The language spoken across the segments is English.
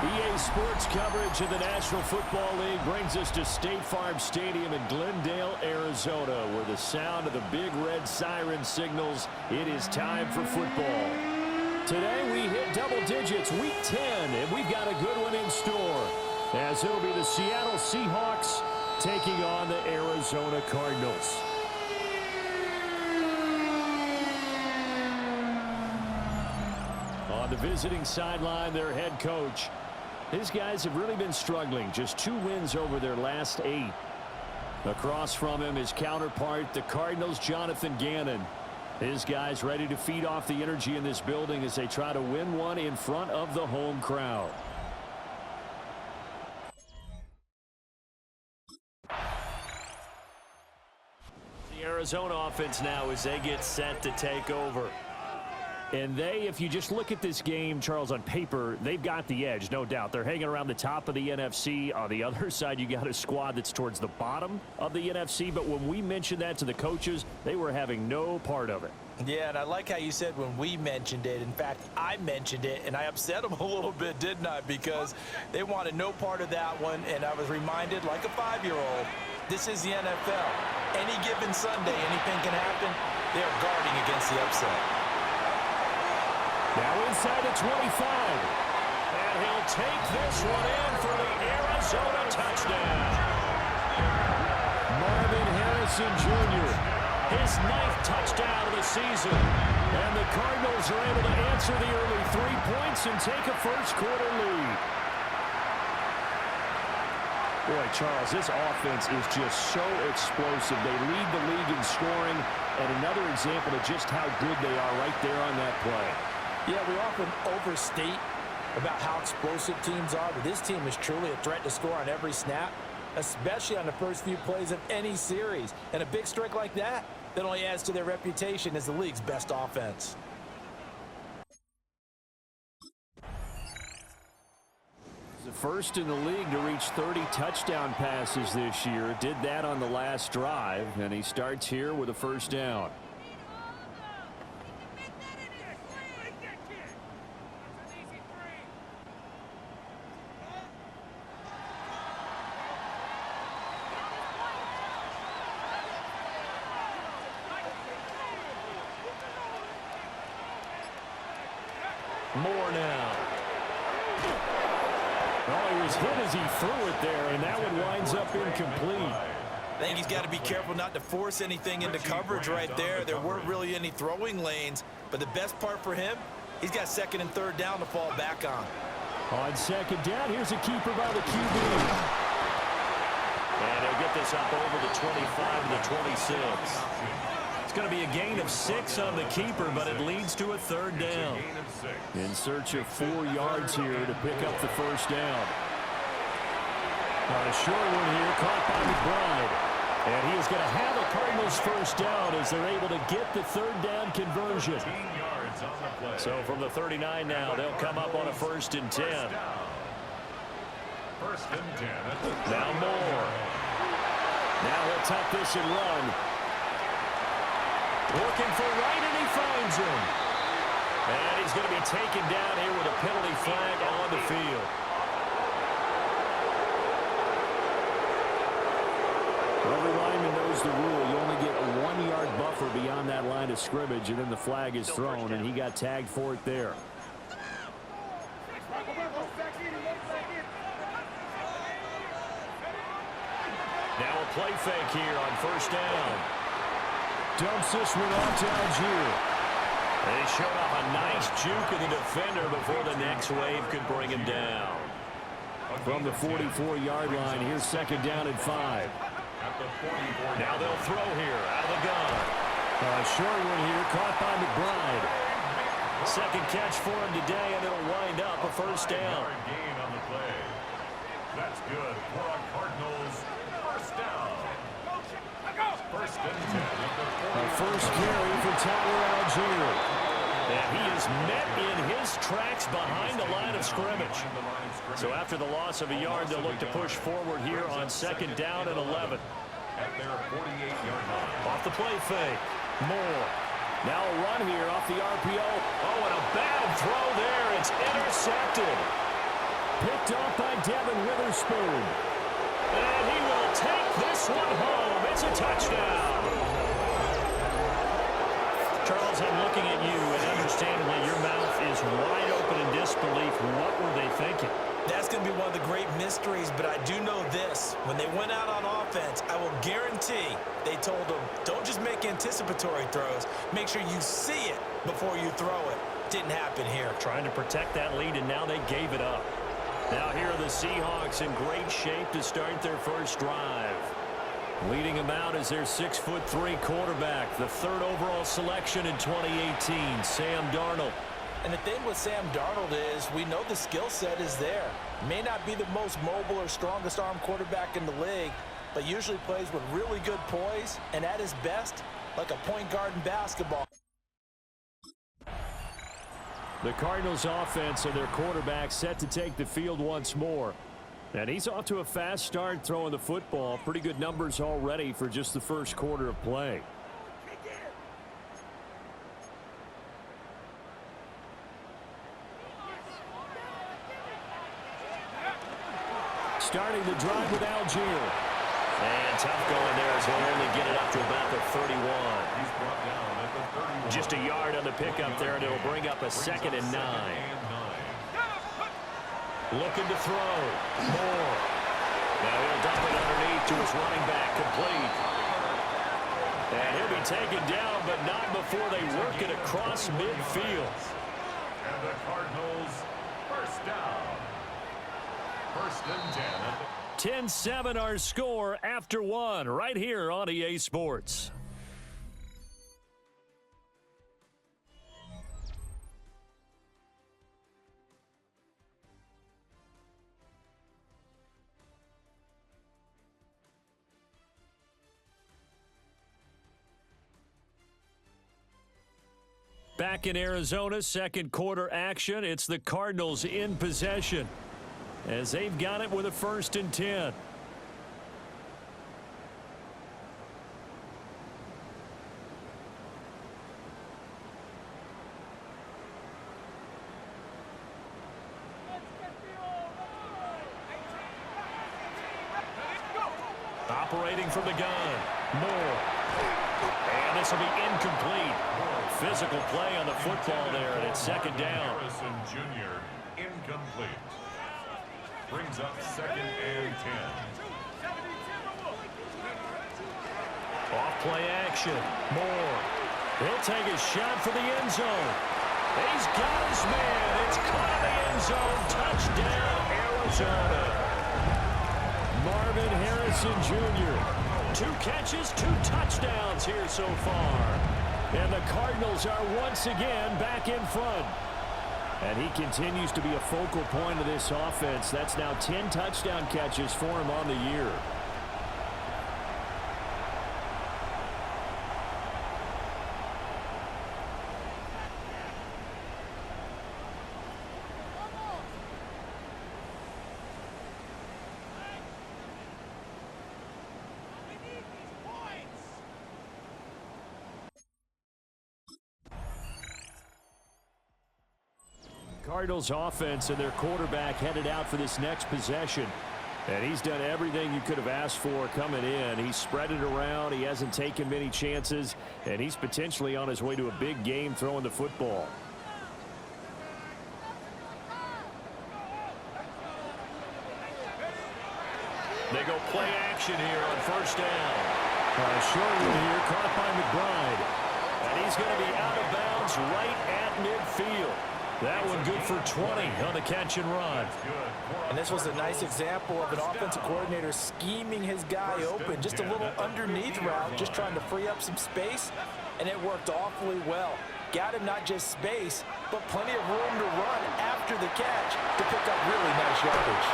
EA Sports coverage of the National Football League brings us to State Farm Stadium in Glendale, Arizona, where the sound of the big red siren signals it is time for football. Today we hit double digits, week 10, and we've got a good one in store, as it'll be the Seattle Seahawks taking on the Arizona Cardinals. On the visiting sideline, their head coach. His guys have really been struggling. Just 2 wins over their last 8. Across from him, his counterpart, the Cardinals' Jonathan Gannon. His guys ready to feed off the energy in this building as they try to win one in front of the home crowd. The Arizona offense now as they get set to take over. And they, if you just look at this game, Charles, on paper, they've got the edge, no doubt. They're hanging around the top of the NFC. On the other side, you got a squad that's towards the bottom of the NFC. But when we mentioned that to the coaches, they were having no part of it. Yeah, and I like how you said when we mentioned it. In fact, I mentioned it, and I upset them a little bit, didn't I? Because they wanted no part of that one, and I was reminded, like a 5-year-old, this is the NFL. Any given Sunday, anything can happen. They're guarding against the upset. Now inside the 25. And he'll take this one in for the Arizona touchdown. Marvin Harrison Jr., his 9th touchdown of the season. And the Cardinals are able to answer the early 3 points and take a first-quarter lead. Boy, Charles, this offense is just so explosive. They lead the league in scoring, and another example of just how good they are right there on that play. Yeah, we often overstate about how explosive teams are, but this team is truly a threat to score on every snap, especially on the first few plays of any series. And a big strike like that only adds to their reputation as the league's best offense. The first in the league to reach 30 touchdown passes this year. Did that on the last drive, and he starts here with a first down. More now. Oh, he was hit as he threw it there, and that one winds up incomplete. I think he's got to be careful not to force anything into coverage right there. There weren't really any throwing lanes, but the best part for him, he's got 2nd and 3rd down to fall back on. On 2nd down, here's a keeper by the QB. And he'll get this up over the 25 to the 26. It's going to be a gain of 6 on the keeper, but it leads to a 3rd down. In search of 4 yards here to pick up the first down. On a short one here, caught by McBride. And he is going to have a Cardinals first down as they're able to get the 3rd down conversion. So from the 39 now, they'll come up on a 1st and 10. Now Moore. Now he'll tuck this and run. Looking for Wright, and he finds him. And he's going to be taken down here with a penalty flag on the field. Every lineman knows the rule. You only get a 1-yard buffer beyond that line of scrimmage, and then the flag is thrown, and he got tagged for it there. Now a play fake here on 1st down. Dumps this one off to Algier. They showed off a nice juke of the defender before the next wave could bring him down. From the 44-yard line, here's 2nd down and 5. Now they'll throw here out of the gun. A short one here, caught by McBride. 2nd catch for him today, and it'll wind up a 1st down. That's good for a Cardinals first down. First and 10. A first carry for Tyler Algier. And he is met in his tracks behind the line of scrimmage. So after the loss of a yard, they'll look to push forward here on 2nd down and 11. At their 48-yard line. Off the play fake. Moore. Now a run here off the RPO. Oh, and a bad throw there. It's intercepted. Picked off by Devin Witherspoon. And he will take this one home. It's a touchdown. Charles, I'm looking at you, and understandably, your mouth is wide open in disbelief. What were they thinking? That's going to be one of the great mysteries, but I do know this. When they went out on offense, I will guarantee they told them, don't just make anticipatory throws. Make sure you see it before you throw it. Didn't happen here. Trying to protect that lead, and now they gave it up. Now here are the Seahawks in great shape to start their first drive. Leading them out is their 6'3" quarterback, the third overall selection in 2018, Sam Darnold. And the thing with Sam Darnold is we know the skill set is there. May not be the most mobile or strongest arm quarterback in the league, but usually plays with really good poise and at his best, like a point guard in basketball. The Cardinals offense and their quarterback set to take the field once more. And he's off to a fast start throwing the football. Pretty good numbers already for just the first quarter of play. Starting the drive with Algier. And tough going there as he'll only get it up to about the 31. He's brought down at the 31. Just a yard on the pickup there, and it'll bring up a 2nd and 9. Looking to throw. Moore. Now he'll dump it underneath to his running back. Complete. And he'll be taken down, but not before they work it across midfield. And the Cardinals first down. First and 10. 10-7 our score after 1 right here on EA Sports. Back in Arizona, second quarter action. It's the Cardinals in possession as they've got it with a 1st and 10. Operating from the gun. Moore. And this will be incomplete. Physical play on the football there, and it's 2nd down. Harrison Jr. incomplete. Brings up 2nd and 10. Off play action. Moore. He'll take a shot for the end zone. He's got his man. It's caught in the end zone. Touchdown, Arizona. Marvin Harrison Jr. 2 catches, 2 touchdowns here so far. And the Cardinals are once again back in front. And he continues to be a focal point of this offense. That's now 10 touchdown catches for him on the year. Cardinals offense and their quarterback headed out for this next possession. And he's done everything you could have asked for coming in. He's spread it around. He hasn't taken many chances. And he's potentially on his way to a big game throwing the football. They go play action here on 1st down. Short one here, caught by McBride. And he's going to be out of bounds right at midfield. That one good for 20 on the catch and run. And this was a nice example of an offensive coordinator scheming his guy open. Just a little underneath route, just trying to free up some space, and it worked awfully well. Got him not just space, but plenty of room to run after the catch to pick up really nice yardage.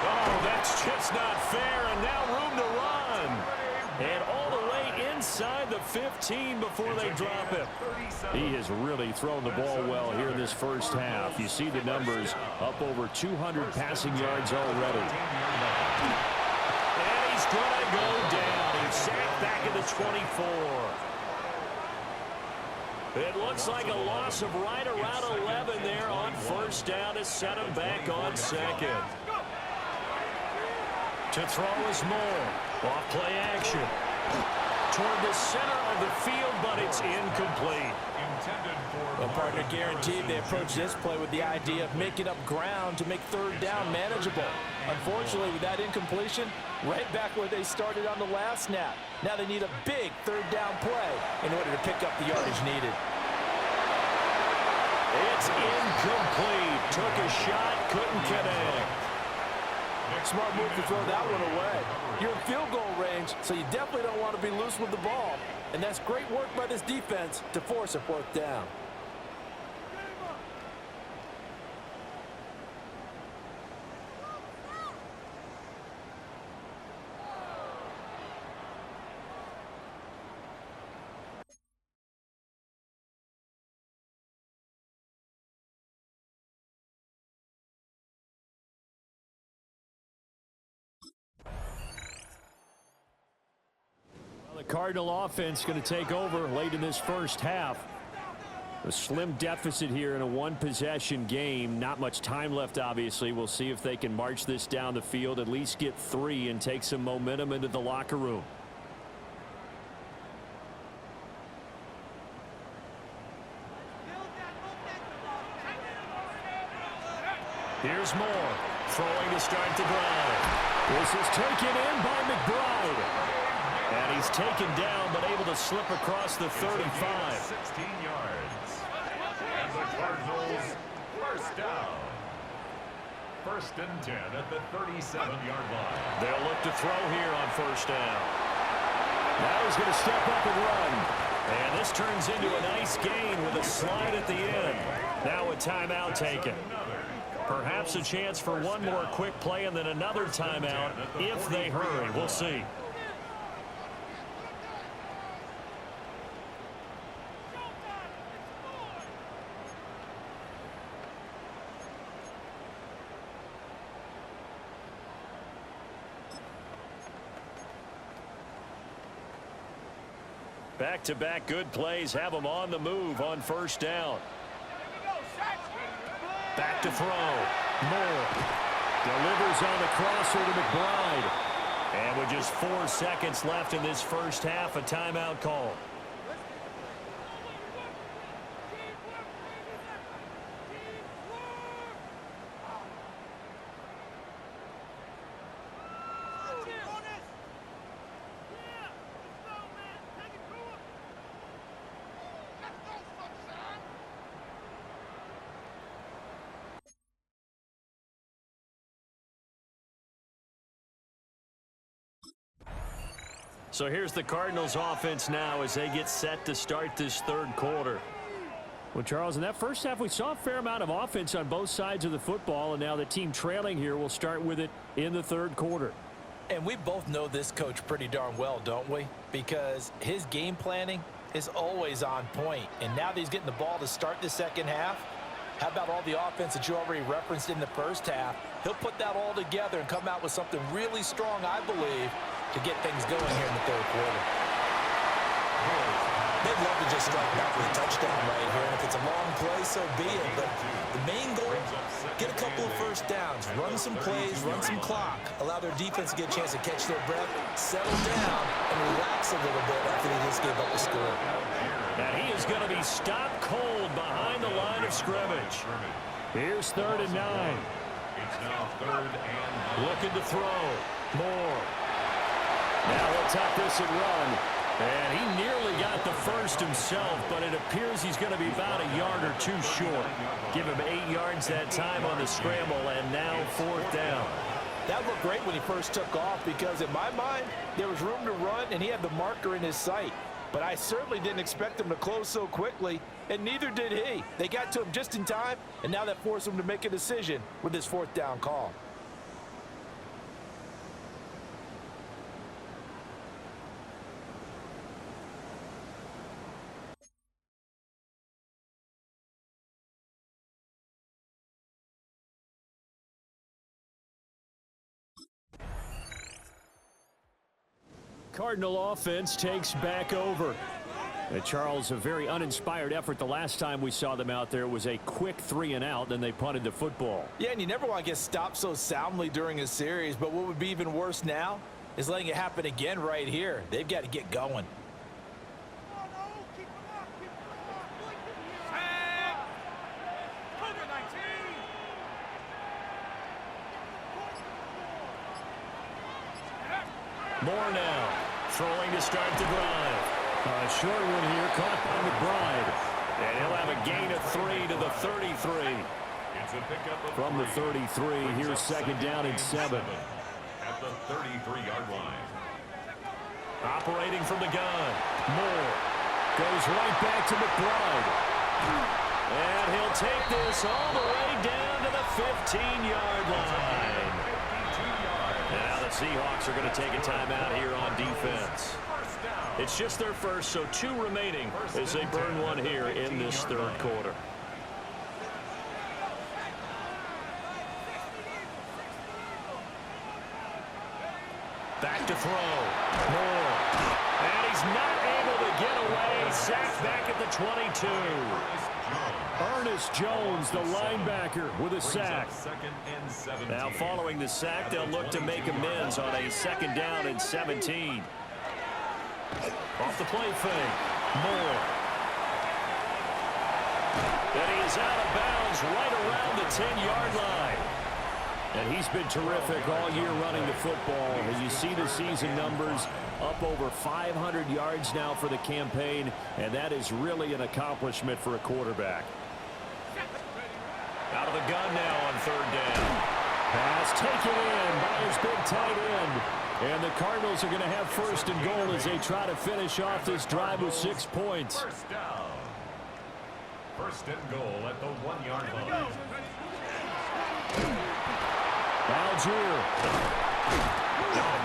Oh, that's just not fair, and now room to run. And all the way inside the 15 before they drop him. He has really thrown the ball well here in this first half. You see the numbers, up over 200 passing yards already. And he's going to go down. He's sacked back at the 24. It looks like a loss of right around 11 there on first down to set him back on second. To throw is Moore. Off play action. Toward the center of the field, but it's incomplete. Well, partner, guaranteed they approach this play with the idea of making up ground to make third down manageable. Unfortunately, with that incompletion, right back where they started on the last snap. Now they need a big third down play in order to pick up the yardage needed. It's incomplete. Took a shot, couldn't connect. Smart move to throw that one away. You're in field goal range, so you definitely don't want to be loose with the ball. And that's great work by this defense to force a fourth down. The Cardinal offense going to take over late in this first half. A slim deficit here in a one-possession game. Not much time left, obviously. We'll see if they can march this down the field, at least get 3, and take some momentum into the locker room. Here's Moore, throwing to start the drive. This is taken in by McBride. And he's taken down, but able to slip across the 35. 16 yards. And the Cardinals first down. First and 10 at the 37-yard line. They'll look to throw here on first down. Now he's going to step up and run. And this turns into a nice gain with a slide at the end. Now a timeout taken. Perhaps a chance for one more quick play and then another timeout if they hurry. We'll see. Back-to-back good plays have them on the move on first down. Back to throw. Moore delivers on the crosser to McBride. And with just 4 seconds left in this first half, a timeout call. So here's the Cardinals offense now as they get set to start this third quarter. Well, Charles, in that first half, we saw a fair amount of offense on both sides of the football, and now the team trailing here will start with it in the third quarter. And we both know this coach pretty darn well, don't we? Because his game planning is always on point. And now that he's getting the ball to start the second half, how about all the offense that you already referenced in the first half? He'll put that all together and come out with something really strong, I believe, to get things going here in the third quarter. They'd love to just strike back with a touchdown right here, and if it's a long play, so be it. But the main goal, get a couple of first downs, run some plays, run some clock, allow their defense to get a chance to catch their breath, settle down, and relax a little bit after they just gave up the score. And he is going to be stopped cold behind the line of scrimmage. Here's 3rd and 9. It's now 3rd and 9. Looking to throw. Moore. Now he'll tuck this and run. And he nearly got the first himself, but it appears he's going to be about a yard or two short. Give him 8 yards that time on the scramble, and now 4th down. That looked great when he first took off because, in my mind, there was room to run, and he had the marker in his sight. But I certainly didn't expect him to close so quickly, and neither did he. They got to him just in time, and now that forced him to make a decision with this 4th down call. Cardinal offense takes back over. Charles, a very uninspired effort. The last time we saw them out there was a quick 3-and-out, then they punted the football. Yeah, and you never want to get stopped so soundly during a series, but what would be even worse now is letting it happen again right here. They've got to get going. More now, throwing to start the drive. A short one here, caught by McBride. And he'll have a gain of 3 to the 33. It's a pickup of From the 33, here's second down and 7. At the 33-yard line. Operating from the gun. Moore goes right back to McBride. And he'll take this all the way down to the 15-yard line. Now the Seahawks are going to take a timeout here on defense. It's just their first, so 2 remaining as they burn one here in this third quarter. Back to throw. Moore. And he's not able to get away. Sacked back at the 22. Ernest Jones, the linebacker, with a sack. Now following the sack, they'll look to make amends on a second down and 17. Off the play fake. Moore. And he is out of bounds right around the 10-yard line. And he's been terrific all year running the football. And you see the season numbers up over 500 yards now for the campaign. And that is really an accomplishment for a quarterback. Out of the gun now on third down. Pass taken in by his big tight end. And the Cardinals are going to have first and goal as they try to finish off this drive with 6 points. First down. First and goal at the 1-yard line. Algier.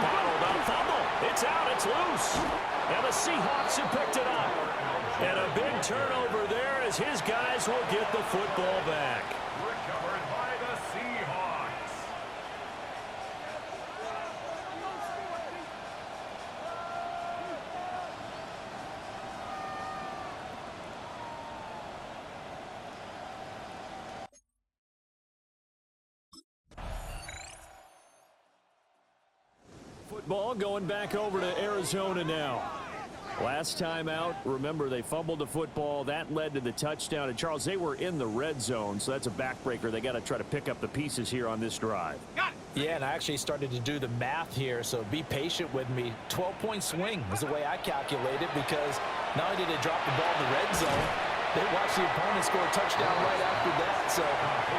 Bottled up fumble. It's out. It's loose. And the Seahawks have picked it up. And a big turnover there as his guys will get the football back. Recovered by the Seahawks. Football going back over to Arizona now. Last time out, remember, they fumbled the football. That led to the touchdown. And, Charles, they were in the red zone, so that's a backbreaker. They got to try to pick up the pieces here on this drive. Yeah, and I actually started to do the math here, so be patient with me. 12-point swing is the way I calculate it, because not only did they drop the ball in the red zone, they watched the opponent score a touchdown right after that. So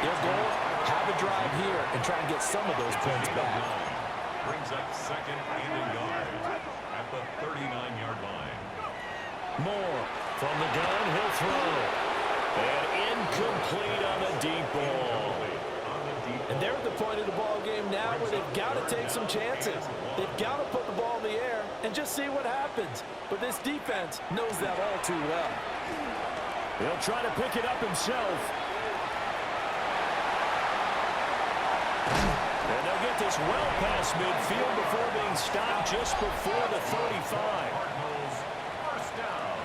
their goal, have a drive here and try and get some of those points back. Brings up second and a yard at the 39-yard line. Moore from the gun, he'll throw. And incomplete on the deep ball. And they're at the point of the ball game now where they've got to take some chances. They've got to put the ball in the air and just see what happens. But this defense knows that all too well. He'll try to pick it up himself. And they'll get this well past midfield before being stopped just before the 35. First down.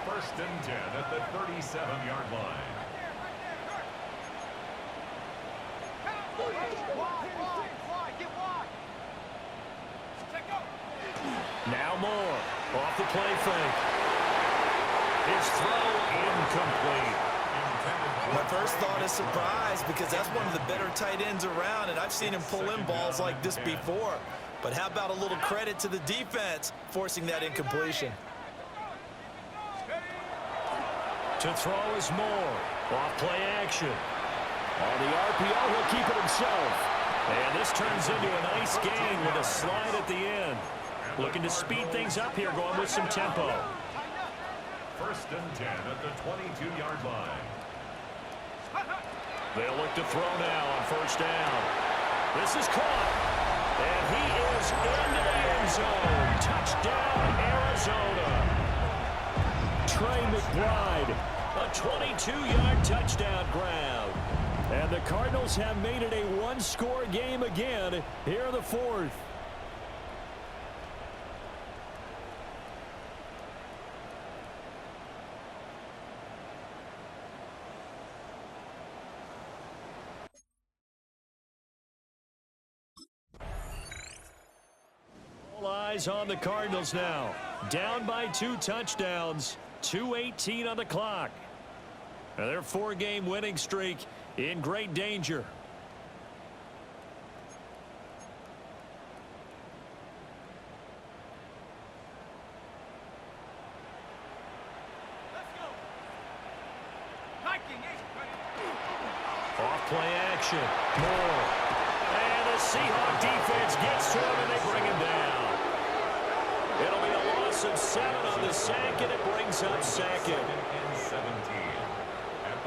First and 10 at the 37-yard line. Now Moore off the play fake. His throw incomplete. My first thought is surprise, because that's one of the better tight ends around, and I've seen him pull in balls like this before. But how about a little credit to the defense forcing that incompletion? To throw is Moore. Off play action. On the RPO, he'll keep it himself. And this turns into a nice gain with a slide at the end. Looking to speed things up here, going with some tempo. First and 10 at the 22-yard line. They'll look to throw now on first down. This is caught. And he is into the end zone. Touchdown, Arizona. Trey McBride, a 22-yard touchdown grab. And the Cardinals have made it a one-score game again here in the fourth. eyes on the Cardinals now. Down by 2 touchdowns, 2:18 on the clock. Now their 4-game winning streak in great danger. Off-play action. Moore. And the Seahawk defense gets to him, and they bring him down. It'll be a loss of 7 on the sack, and it brings up second.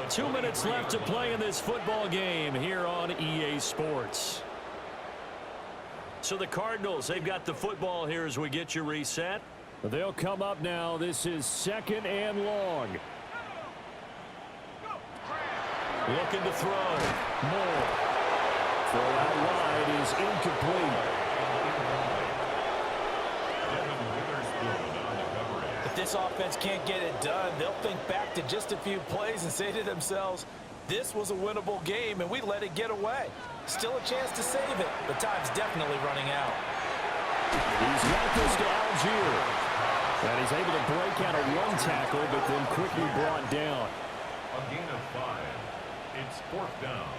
2 minutes left to play in this football game here on EA Sports. So the Cardinals, they've got the football here as we get you reset. They'll come up now. This is 2nd and long. Looking to throw. Moore. Throw out wide is incomplete. If this offense can't get it done, they'll think back to just a few plays and say to themselves, this was a winnable game, and we let it get away. Still a chance to save it, but time's definitely running out. He's got this to Algier. And he's able to break out a 1 tackle, but then quickly brought down. A gain of 5. It's 4th down.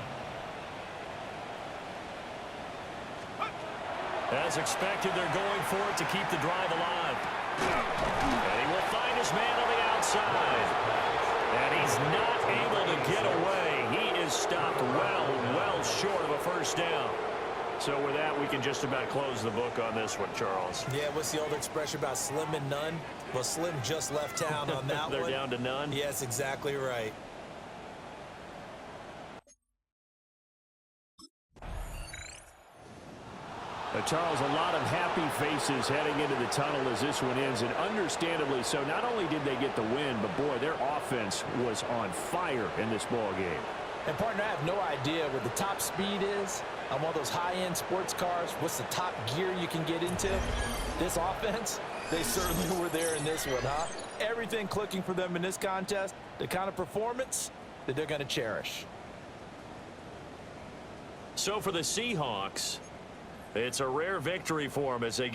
As expected, they're going for it to keep the drive alive. And he will find his man on the outside. And he's not able to get away. He is stopped well short of a 1st down. So with that, we can just about close the book on this one, Charles. Yeah, what's the old expression about slim and none? Well, Slim just left town on that They're one. down to none? Yes, exactly right. Charles, a lot of happy faces heading into the tunnel as this one ends, and understandably so. Not only did they get the win, but, boy, their offense was on fire in this ball game. And, partner, I have no idea what the top speed is on one of those high-end sports cars. What's the top gear you can get into? This offense, they certainly were there in this one, huh? Everything clicking for them in this contest, the kind of performance that they're going to cherish. So for the Seahawks, it's a rare victory for them as they